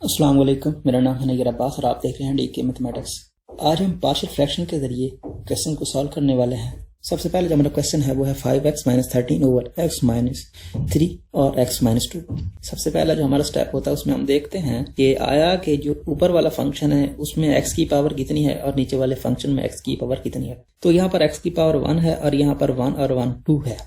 अस्सलाम वालेकुम, मेरा नाम है नैयर अब्बास और आप देख रहे हैं डीके मैथमेटिक्स। आज हम पार्शियल फ्रैक्शन के जरिए क्वेश्चन को सॉल्व करने वाले हैं। सबसे पहले जो हमारा क्वेश्चन है वो है 5x minus 13 over x minus 3 और x माइनस 2। सबसे पहला जो हमारा स्टेप होता है उसमें हम देखते हैं कि आया कि जो ऊपर वाला फंक्शन है उसमें x की पावर कितनी है और नीचे वाले फंक्शन में x की पावर कितनी है। तो यहाँ पर x की पावर 1 है और यहाँ पर 1 और 1 2 है।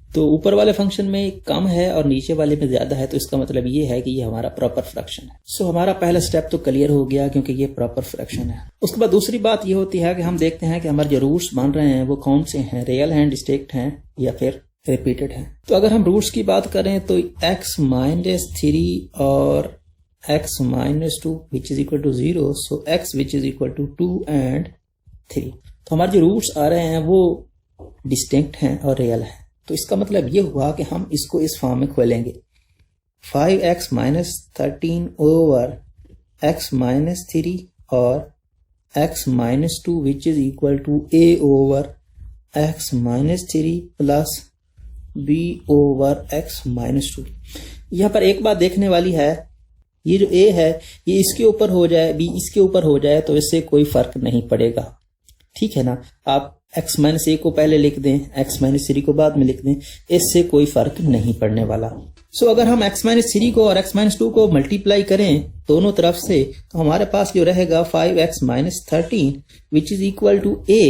तो ऊपर वाले फंक्शन में कम है और नीचे वाले में ज्यादा है, तो इसका मतलब ये है कि ये हमारा प्रॉपर फ्रैक्शन है। सो हमारा पहला स्टेप तो क्लियर हो गया क्योंकि ये प्रॉपर फ्रैक्शन है। उसके बाद दूसरी बात ये होती है कि हम देखते हैं कि हमारे जो रूट्स बन रहे हैं वो कौन से हैं, रियल हैं, डिस्टिंक्ट हैं या फिर रिपीटेड हैं। तो अगर हम रूट्स की बात करें तो x माइनस 3 और x minus 2 which is equal to 0, so x which is equal to 2 and 3। तो हमारे जो रूट्स आ रहे हैं वो डिस्टिंक्ट हैं और रियल हैं। तो इसका मतलब ये हुआ कि हम इसको इस फॉर्म में खोलेंगे 5x minus 13 over x minus 3 और x minus 2 which is equal to a over x minus 3 plus b over x minus 2। यहाँ पर एक बात देखने वाली है, ये जो a है ये इसके ऊपर हो जाए, b इसके ऊपर हो जाए तो इससे कोई फर्क नहीं पड़ेगा, ठीक है ना। आप x माइनस ए को पहले लिख दें, x माइनस 3 को बाद में लिख दें, इससे कोई फर्क नहीं पड़ने वाला। सो अगर हम x माइनस 3 को और x माइनस 2 को मल्टीप्लाई करें दोनों तरफ से तो हमारे पास जो रहेगा 5x minus 13 which is equal to a।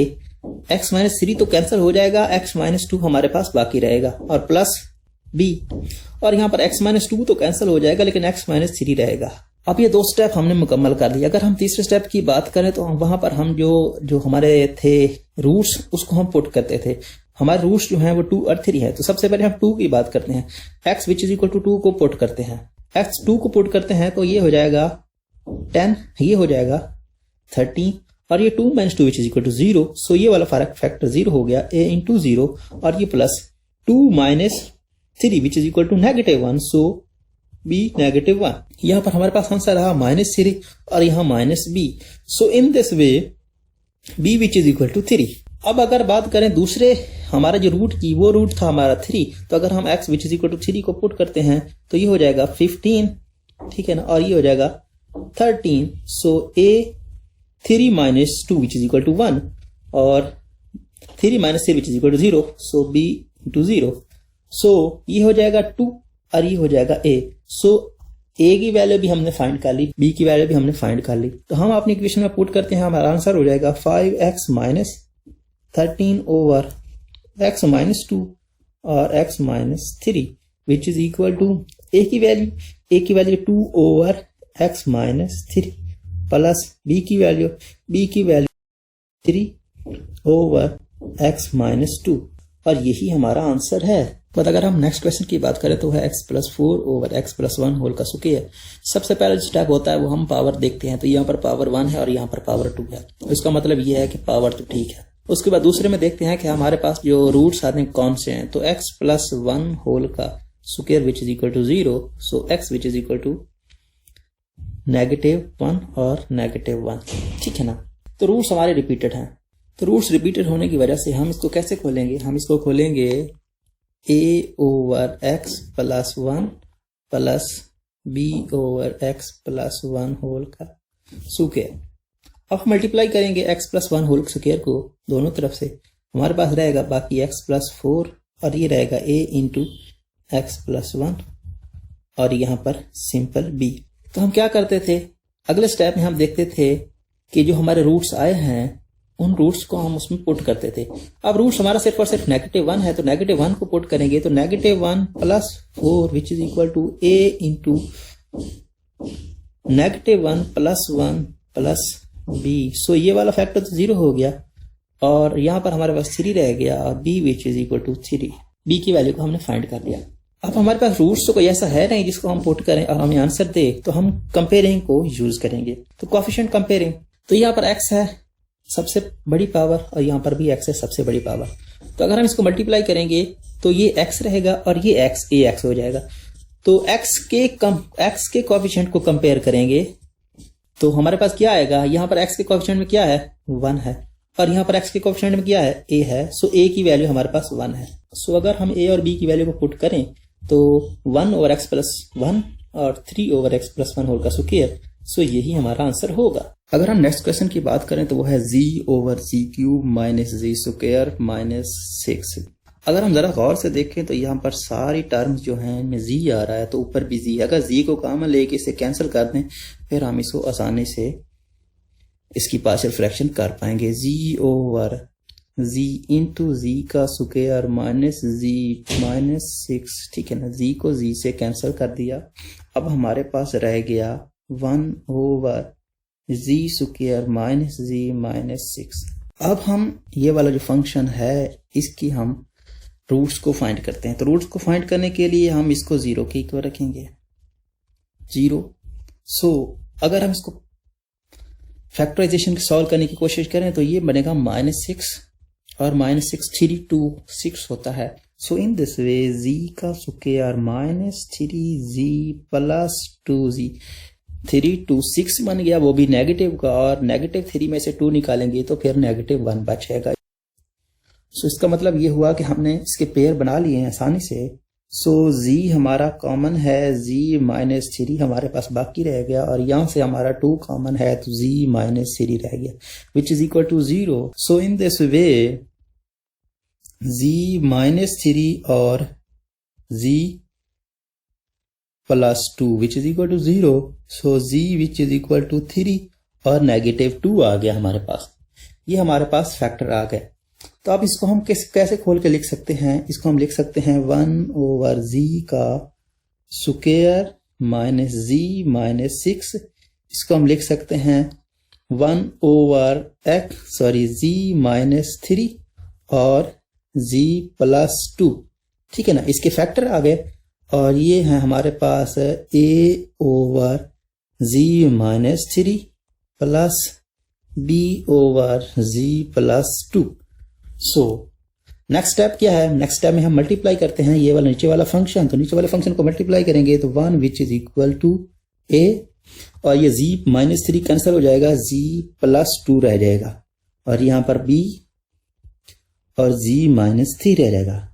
x minus 3 तो कैंसिल हो जाएगा, x माइनस 2 हमारे पास बाकी रहेगा और प्लस b, और यहाँ पर x माइनस 2 तो कैंसिल हो जाएगा लेकिन x माइनस 3 रहेगा। अब ये दो स्टेप हमने मुकम्मल कर दिया। अगर हम तीसरे स्टेप की बात करें तो वहां पर हम जो हमारे थे रूट्स उसको हम पुट करते थे। हमारे रूट्स जो हैं वो 2 और 3 है। तो सबसे पहले हम 2 की बात करते हैं, x which is equal to 2 को पुट करते हैं। x 2 को पुट करते हैं तो ये हो जाएगा 10, ये हो जाएगा 13 और ये 2 minus 2 which is equal to 0। So ये वाला फैक्टर 0 हो गया, a इंटू 0 और ये plus 2 minus 3 which is equal to -1, so b -1। यहाँ पर हमारे पास आंसर रहा -3 और यहाँ -b। So in this way b which is equal to 3। अब अगर बात करें दूसरे हमारा जो रूट की, वो रूट था हमारा 3, तो अगर हम x which is equal to 3 को पुट करते हैं तो ये हो जाएगा 15, ठीक है ना, और ये हो जाएगा 13। So a 3 minus 2 which is equal to 1 और 3 minus 3 which is equal to 0, so b into 0। So ये हो जाएगा 2 और ये हो जाएगा a। सो a की वैल्यू भी हमने फाइंड कर ली, b की वैल्यू भी हमने फाइंड कर ली। तो हम अपनी इक्वेशन में पुट करते हैं, हमारा आंसर हो जाएगा 5x minus 13 over x minus 2 और x minus 3 which is equal to a की value 2 over x minus 3 plus b की वैल्यू 3 ओवर x माइनस 2, और यही हमारा आंसर है। बट अगर हम नेक्स्ट क्वेश्चन की बात करें तो है x plus 4 over x plus 1 whole का स्क्वायर। सबसे पहले जो स्टेप होता है वो हम पावर देखते हैं। तो यहाँ पर पावर 1 है और यहाँ पर पावर 2 है, इसका मतलब ये है कि पावर तो ठीक है। उसके बाद दूसरे में देखते हैं कि हमारे पास जो रूट्स आते हैं कौन से हैं। तो x प्लस 1 होल का square which is equal to 0, so x which is equal to -1 और -1, ठीक है ना। तो रूट्स हमारे रिपीटेड हैं। तो रूट्स रिपीटेड होने की वजह से हम इसको कैसे खोलेंगे, हम इसको खोलेंगे a over x plus 1 plus b over x plus 1 whole का स्क्वायर। अब मल्टीप्लाई करेंगे x प्लस 1 होल स्क्वायर को दोनों तरफ से, हमारे पास रहेगा बाकी x प्लस 4 और ये रहेगा a इंटू x प्लस 1 और यहाँ पर सिंपल b। तो हम क्या करते थे, अगले स्टेप में हम देखते थे कि जो हमारे रूट्स आए हैं उन रूट्स को हम उसमें पुट करते थे। अब रूट्स हमारा सिर्फ और सिर्फ -1 है, तो -1 को पुट करेंगे तो -1 plus 4 which is equal to a into -1 plus 1 plus b। So ये वाला फैक्टर तो 0 हो गया और यहाँ पर हमारे पास 3 रह गया और b which is equal to 3। b की वैल्यू को हमने फाइंड कर लिया। अब हमारे पास रूट्स तो कोई ऐसा है नहीं जिसको हम पुट करें और हमें आंसर दे, तो हम कंपेयरिंग को यूज करेंगे। तो कोएफिशिएंट कंपेयरिंग, तो यहाँ पर x है सबसे बड़ी पावर और यहाँ पर भी x है सबसे बड़ी पावर। तो अगर हम इसको मल्टीप्लाई करेंगे तो ये x रहेगा और ये ax हो जाएगा। तो x के कोएफिशिएंट को कंपेयर करेंगे तो हमारे पास क्या आएगा, यहाँ पर x के कोएफिशिएंट में क्या है 1 है और यहाँ पर x के कोएफिशिएंट में क्या है a है। सो a की वैल्यू हमारे पास 1 है। सो अगर हम a और b की वैल्यू को पुट करें तो 1 ओवर x प्लस 1 और 3/x + 1 होल का स्क्वायर। सो यही हमारा आंसर होगा। अगर हम नेक्स्ट क्वेश्चन की बात करें तो वो है z/z³ - z² - 6। अगर हम जरा गौर से देखें तो यहाँ पर सारी टर्म्स जो हैं इनमें z आ रहा है, तो ऊपर भी z। अगर z को कॉमन लेके इसे कैंसिल कर दें फिर हम इसको आसानी से इसकी पार्शियल फ्रैक्शन कर पाएंगे। z/z इंटू z का स्क्वायर माइनस z - 6, ठीक है ना। z को z से कैंसिल कर दिया। अब हमारे पास रह गया 1/z² माइनस z - 6। अब हम ये वाला जो फंक्शन है इसकी हम रूट्स को फाइंड करते हैं। तो रूट्स को फाइंड करने के लिए हम इसको 0 के इक्वल रखेंगे, 0। सो अगर हम इसको फैक्टराइजेशन सॉल्व करने की कोशिश करें तो ये बनेगा -6 और -6 3 to 6 होता है। सो इन दिस वे z का square -3z plus 2z 3 to 6 बन गया, वो भी नेगेटिव का, और -3 में से 2 निकालेंगे तो फिर -1 बचेगा। सो इसका मतलब ये हुआ कि हमने इसके पेयर बना लिए हैं आसानी से। सो z हमारा कॉमन है, z - 3 हमारे पास बाकी रह गया, और यहाँ से हमारा 2 कॉमन है तो z - 3 रह गया, which is equal to 0। So in this way z - 3 और z plus 2 which is equal to 0। So z which is equal to 3 और -2 आ गया हमारे पास। ये हमारे पास फैक्टर आ गए। तो अब इसको हम कैसे खोल के लिख सकते हैं? इसको हम लिख सकते हैं 1/z का स्क्वायर माइनस z - 6। इसको हम लिख सकते हैं 1/z - 3 और z प्लस 2, ठीक है ना। इसके फैक्टर आ गए, और ये है हमारे पास a/z - 3 plus b/z plus 2। So next step क्या है? नेक्स्ट स्टेप में हम मल्टीप्लाई करते हैं ये वाला नीचे वाला फंक्शन। तो नीचे वाले फंक्शन को मल्टीप्लाई करेंगे तो 1 which is equal to a, और ये z - 3 कैंसिल हो जाएगा, z प्लस 2 रह जाएगा, और यहां पर b और z - 3 रह जाएगा।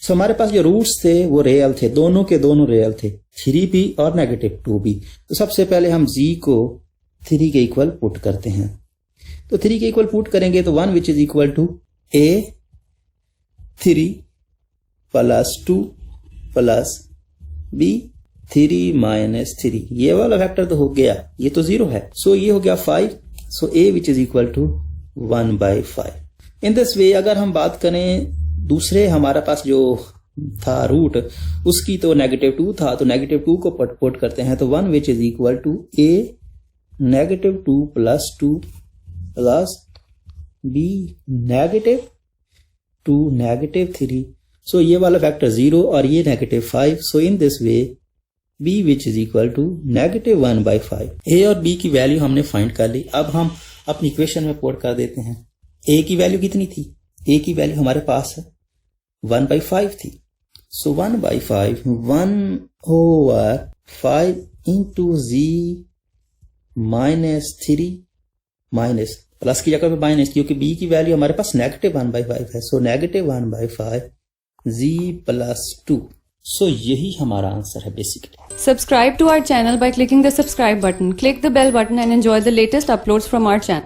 सो हमारे पास जो रूट्स थे वो रियल थे, दोनों के दोनों रियल थे, 3 भी और -2 भी। तो सबसे पहले हम z को 3 के इक्वल पुट करते हैं। तो 3 के इक्वल पुट करेंगे तो 1 which is equal to a3 plus 2 plus b3 - 3। ये वाला वेक्टर तो हो गया, ये तो 0 है। सो ये हो गया 5। So a which is equal to 1/5। In this way अगर हम बात करें दूसरे हमारे पास जो था रूट, उसकी तो -2 था, तो -2 को पुट करते हैं तो 1 which is equal to a -2 plus 2 plus b -2 -3। So ये वाला फैक्टर 0 और ये -5। So in this way b which is equal to -1/5। a और b की वैल्यू हमने फाइंड कर ली। अब हम अपनी इक्वेशन में पुट कर देते हैं। a की वैल्यू कितनी थी? a की वैल्यू हमारे पास 1/5 थी। सो 1/5 1/5 इंटू z -3 माइनस प्लस की जगह पे माइनस, क्योंकि b की वैल्यू हमारे पास -1/5 है। सो -1/5 z प्लस 2। सो यही हमारा आंसर है basically. Subscribe to our channel by clicking the subscribe button. Click the bell button and enjoy the latest uploads from our channel.